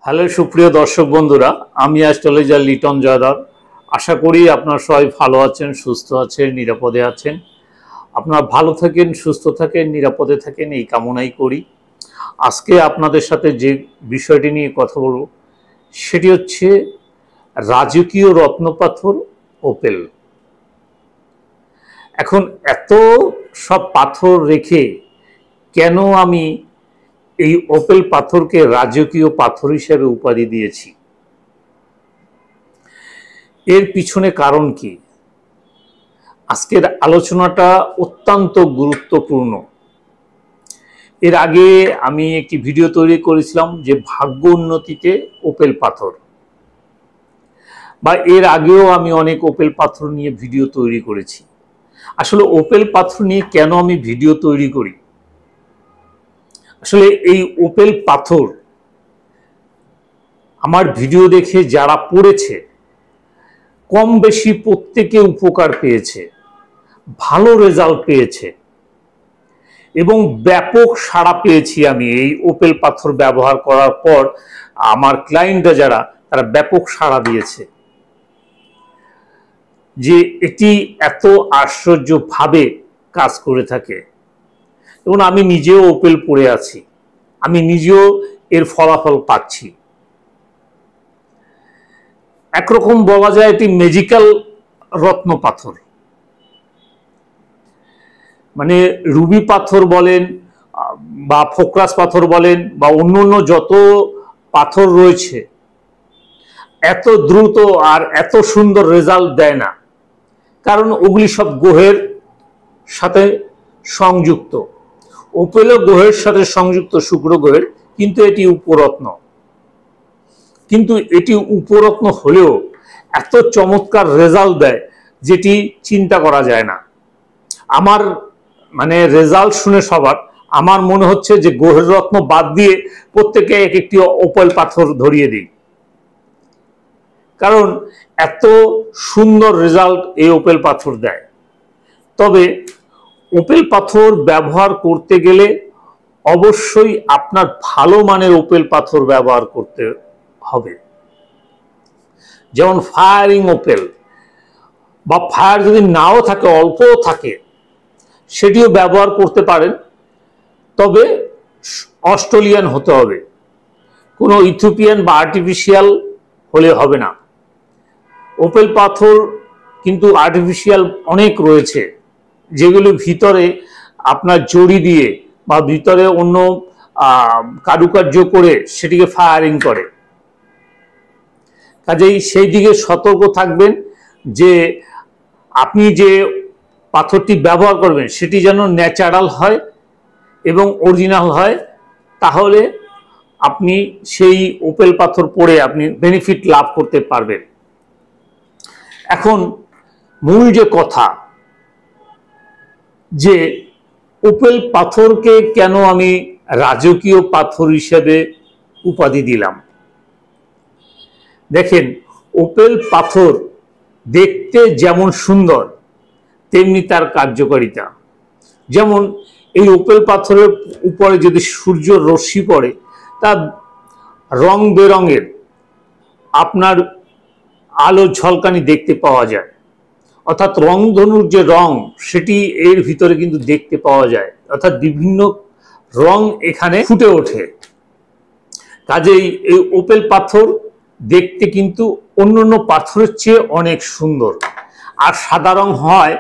Hello সুপ্রিয় দর্শক বন্ধুরা, আমি অ্যাস্ট্রোলজার লিটন জয়দার। আশা করি আপনারা সবাই ভালো আছেন, সুস্থ আছেন, নিরাপদে আছেন। আপনারা ভালো থাকেন, সুস্থ থাকেন, নিরাপদে থাকেন, এই কামনাই করি। আজকে আপনাদের সাথে যে বিষয়টি নিয়ে কথা বলব সেটি হচ্ছে রাজকীয় রত্নপাথর ওপেল। এখন এত সব পাথর রেখে কেন আমি এই ওপেল পাথরকে রাজকীয় পাথর হিসেবে উপাধি দিয়েছি, এর পিছনে কারণ কি? আজকের আলোচনাটা অত্যন্ত গুরুত্বপূর্ণ। এর আগে আমি একটি ভিডিও তৈরি করেছিলাম যে ভাগ্য উন্নতিতে ওপেল পাথর, বা এর আগেও আমি অনেক ওপেল পাথর নিয়ে ভিডিও তৈরি করেছি। আসলে ওপেল পাথর নিয়ে কেন আমি ভিডিও তৈরি করি? আসলে এই ওপেল পাথর আমার ভিডিও দেখে যারা পড়েছে কম বেশি প্রত্যেকে উপকার পেয়েছে, ভালো রেজাল্ট পেয়েছে এবং ব্যাপক সাড়া পেয়েছি আমি এই ওপেল পাথর ব্যবহার করার পর। আমার ক্লায়েন্টরা যারা, তারা ব্যাপক সাড়া দিয়েছে যে এটি এত আশ্চর্যভাবে কাজ করে থাকে। এবং আমি নিজেও ওপেল পড়ে আছি, আমি নিজেও এর ফলাফল পাচ্ছি। একরকম বলা যায় এটি ম্যাজিক্যাল রত্ন পাথর। মানে রুবি পাথর বলেন বা ফোকরাস পাথর বলেন বা অন্য যত পাথর রয়েছে, এত দ্রুত আর এত সুন্দর রেজাল্ট দেয় না, কারণ ওগুলি সব গ্রহের সাথে সংযুক্ত। ওপেলও গ্রহের সাথে সংযুক্ত, শুক্র গ্রহের, কিন্তু এটি উপরত্ন। কিন্তু এটি উপরত্ন হলেও এত চমৎকার রেজাল্ট দেয় যেটি চিন্তা করা যায় না। আমার মানে রেজাল্ট শুনে সবার আমার মনে হচ্ছে যে গ্রহের রত্ন বাদ দিয়ে প্রত্যেকে এক একটি ওপেল পাথর ধরিয়ে দিই, কারণ এত সুন্দর রেজাল্ট এই ওপেল পাথর দেয়। তবে ওপেল পাথর ব্যবহার করতে গেলে অবশ্যই আপনার ভালো মানের ওপেল পাথর ব্যবহার করতে হবে। যেমন ফায়ারিং ওপেল, বা ফায়ার যদি নাও থাকে, অল্পও থাকে, সেটিও ব্যবহার করতে পারেন। তবে অস্ট্রেলিয়ান হতে হবে, কোনো ইথিওপিয়ান বা আর্টিফিশিয়াল হলে হবে না। ওপেল পাথর কিন্তু আর্টিফিশিয়াল অনেক রয়েছে, যেগুলো ভিতরে আপনার জড়ি দিয়ে বা ভিতরে অন্য কারুকার্য করে সেটিকে ফায়ারিং করে। কাজেই সেই দিকে সতর্ক থাকবেন যে আপনি যে পাথরটি ব্যবহার করবেন সেটি যেন ন্যাচারাল হয় এবং অরিজিনাল হয়, তাহলে আপনি সেই ওপেল পাথর পরে আপনি বেনিফিট লাভ করতে পারবেন। এখন মূল যে কথা, যে ওপেল পাথরকে কেন আমি রাজকীয় পাথর হিসেবে উপাধি দিলাম। দেখেন, ওপেল পাথর দেখতে যেমন সুন্দর তেমনি তার কার্যকারিতা। যেমন এই ওপেল পাথরের উপরে যদি সূর্য রশ্মি পড়ে, তা রং বেরঙের আপনার আলো ঝলকানি দেখতে পাওয়া যায়। অর্থাৎ রংধনুর যে রং, সেটি এর ভিতরে কিন্তু দেখতে পাওয়া যায়, অর্থাৎ বিভিন্ন রং এখানে ফুটে ওঠে। কাজেই এই ওপেল পাথর দেখতে কিন্তু অন্যান্য পাথরের চেয়ে অনেক সুন্দর, আর সাদা রং হয়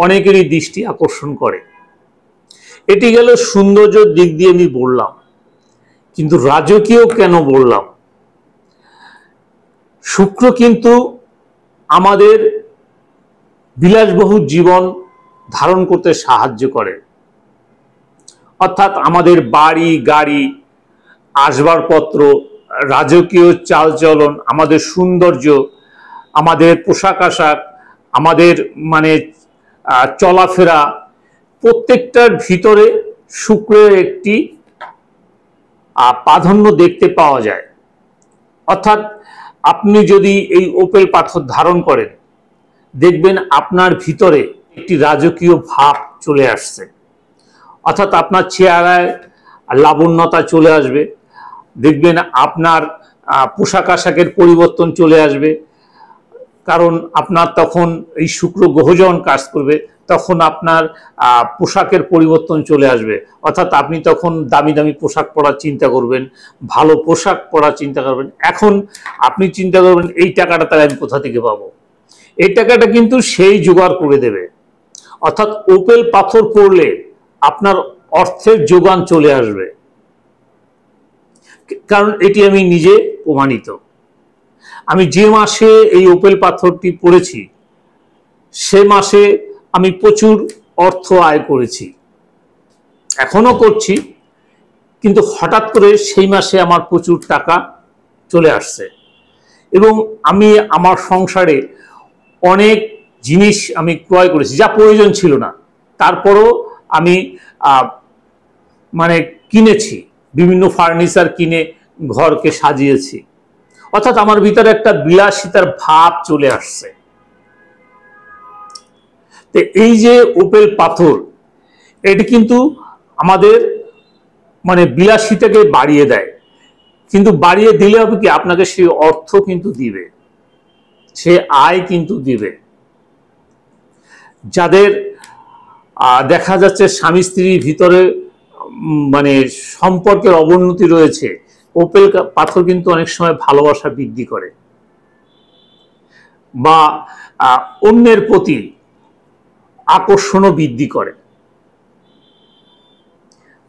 অনেকেরই দৃষ্টি আকর্ষণ করে। এটি গেল সৌন্দর্যের দিক দিয়ে আমি বললাম, কিন্তু রাজকীয় কেন বললাম? শুক্র কিন্তু আমাদের বিলাসবহুল জীবন ধারণ করতে সাহায্য করে। অর্থাৎ আমাদের বাড়ি গাড়ি, আসবাবপত্র, রাজকীয় চালচলন, আমাদের সৌন্দর্য, আমাদের পোশাক আশাক, আমাদের মানে চলাফেরা, প্রত্যেকটার ভিতরে শুক্রের একটি প্রাধান্য দেখতে পাওয়া যায়। অর্থাৎ আপনি যদি এই ওপেল পাথর ধারণ করেন, দেখবেন আপনার ভিতরে একটি রাজকীয় ভাব চলে আসছে। অর্থাৎ আপনার চেহারায় লাবণ্যতা চলে আসবে। দেখবেন আপনার পোশাক আশাকের পরিবর্তন চলে আসবে, কারণ আপনার তখন এই শুক্র গ্রহ যখন কাজ করবে তখন আপনার পোশাকের পরিবর্তন চলে আসবে, অর্থাৎ আপনি তখন দামি দামি পোশাক পরার চিন্তা করবেন, ভালো পোশাক পরার চিন্তা করবেন। এখন আপনি চিন্তা করবেন এই টাকাটা তাহলে আমি কোথা থেকে পাবো, এই টাকাটা কিন্তু সেই জোগাড় করে দেবে। অর্থাৎ ওপেল পাথর পড়লে আপনার অর্থের যোগান চলে আসবে, কারণ এটি আমি নিজে প্রমাণিত। আমি যে মাসে এই ওপেল পাথরটি পড়েছি সে মাসে আমি প্রচুর অর্থ আয় করেছি, এখনো করছি, কিন্তু হঠাৎ করে সেই মাসে আমার প্রচুর টাকা চলে আসছে এবং আমি আমার সংসারে অনেক জিনিস আমি ক্রয় করেছি যা প্রয়োজন ছিল না, তারপরও আমি মানে কিনেছি, বিভিন্ন ফার্নিচার কিনে ঘরকে সাজিয়েছি, অর্থাৎ আমার ভিতরে একটা বিলাসিতার ভাব চলে আসছে। তো এই যে ওপেল পাথর, এটি কিন্তু আমাদের মানে বিলাসিতাকে বাড়িয়ে দেয়, কিন্তু বাড়িয়ে দিলে হবে কি আপনাকে সেই অর্থ কিন্তু দিবে, সে আয় কিন্তু দিবে। যাদের দেখা যাচ্ছে স্বামী স্ত্রীর ভিতরে মানে সম্পর্কের অবনতি রয়েছে, ওপেল পাথর কিন্তু অনেক সময় ভালোবাসা বৃদ্ধি করে বা অন্যের প্রতি আকর্ষণও বৃদ্ধি করে,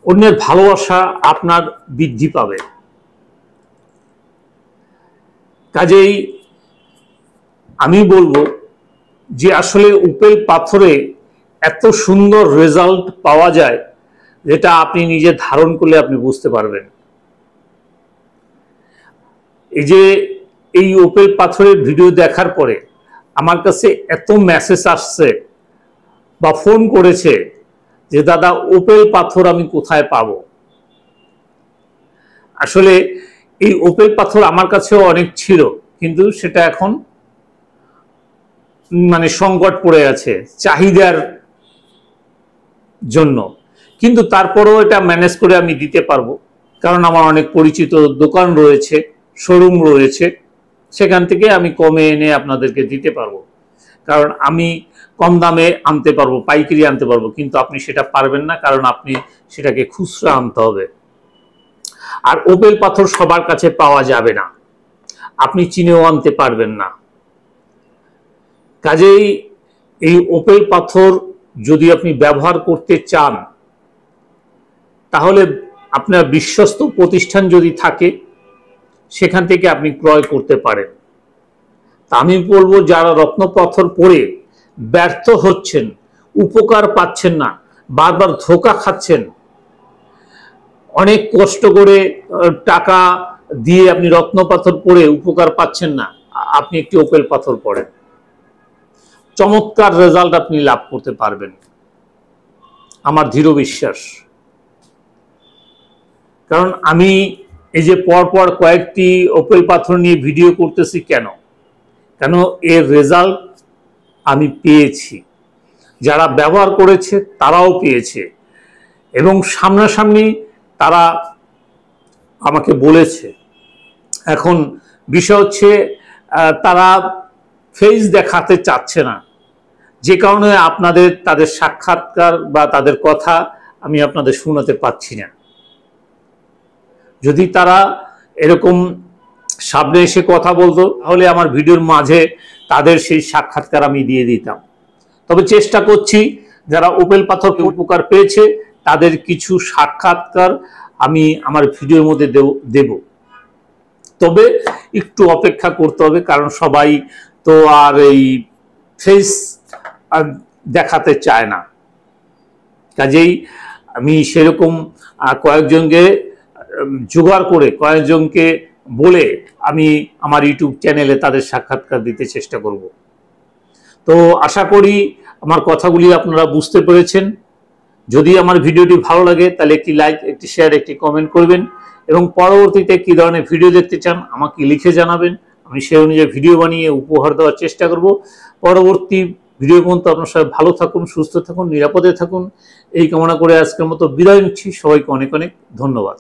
অন্যের ভালোবাসা আপনার বৃদ্ধি পাবে। কাজেই আমি বলবো যে আসলে ওপেল পাথরে এত সুন্দর রেজাল্ট পাওয়া যায় যেটা আপনি নিজে ধারণ করলে আপনি বুঝতে পারবেন। এই যে এই ওপেল পাথরের ভিডিও দেখার পরে আমার কাছে এত মেসেজ আসছে বা ফোন করেছে যে দাদা ওপেল পাথর আমি কোথায় পাবো। আসলে এই ওপেল পাথর আমার কাছেও অনেক ছিল, কিন্তু সেটা এখন মানে সংকট পড়ে আছে চাহিদার জন্য, কিন্তু তারপরেও এটা ম্যানেজ করে আমি দিতে পারবো, কারণ আমার অনেক পরিচিত দোকান রয়েছে, শোরুম রয়েছে, সেখান থেকে আমি কমে এনে আপনাদেরকে দিতে পারবো, কারণ আমি কম দামে আনতে পারবো, পাইকারি আনতে পারবো, কিন্তু আপনি সেটা পারবেন না, কারণ আপনি সেটাকে খুচরা আনতে হবে। আর ওপেল পাথর সবার কাছে পাওয়া যাবে না, আপনি চিনেও আনতে পারবেন না। কাজেই এই ওপেল পাথর যদি আপনি ব্যবহার করতে চান তাহলে আপনার বিশ্বস্ত প্রতিষ্ঠান যদি থাকে সেখান থেকে আপনি ক্রয় করতে পারেন। তা আমি বলবো যারা রত্ন পাথর পরে ব্যর্থ হচ্ছেন, উপকার পাচ্ছেন না, বারবার ধোঁকা খাচ্ছেন, অনেক কষ্ট করে টাকা দিয়ে আপনি রত্ন পাথর পরে উপকার পাচ্ছেন না, আপনি একটি ওপেল পাথর পরেন, চমৎকার রেজাল্ট আপনি লাভ করতে পারবেন, আমার দৃঢ় বিশ্বাস। কারণ আমি এই যে পরপর কয়েকটি ওপেল পাথর নিয়ে ভিডিও করতেছি কেন এর রেজাল্ট আমি পেয়েছি, যারা ব্যবহার করেছে তারাও পেয়েছে এবং সামনাসামনি তারা আমাকে বলেছে। এখন বিষয় হচ্ছে তারা ফেস দেখাতে চাচ্ছে না, যে কারণে তাদের সাক্ষাৎকার বা তাদের কথা আমি আপনাদের শোনাতে পাচ্ছি না। যদি তারা এরকম সামনে এসে কথা বলতো তাহলে আমার ভিডিওর মাঝে তাদের সেই সাক্ষাৎকার আমি দিয়ে দিতাম। তবে চেষ্টা করছি যারা ওপেল পাথর উপকার পেয়েছে তাদের কিছু সাক্ষাৎকার আমি আমার ভিডিওর মধ্যে দেব, তবে একটু অপেক্ষা করতে হবে, কারণ সবাই তো আর এই ফেস দেখাতে চায় না। কাজেই আমি সেরকম কয়েকজনকে জোগাড় করে কয়েকজনকে বলে আমি আমার ইউটিউব চ্যানেলে তাদের সাক্ষাৎকার দিতে চেষ্টা করব। তো আশা করি আমার কথাগুলি আপনারা বুঝতে পেরেছেন। যদি আমার ভিডিওটি ভালো লাগে তাহলে একটি লাইক, একটি শেয়ার, একটি কমেন্ট করবেন এবং পরবর্তীতে কী ধরনের ভিডিও দেখতে চান আমাকে লিখে জানাবেন, আমি সেই অনুযায়ী ভিডিও বানিয়ে উপহার দেওয়ার চেষ্টা করব। পরবর্তী ভিডিও পর্যন্ত আপনার সবাই ভালো থাকুন, সুস্থ থাকুন, নিরাপদে থাকুন, এই কামনা করে আজকের মতো বিদায় নিচ্ছি। সবাইকে অনেক অনেক ধন্যবাদ।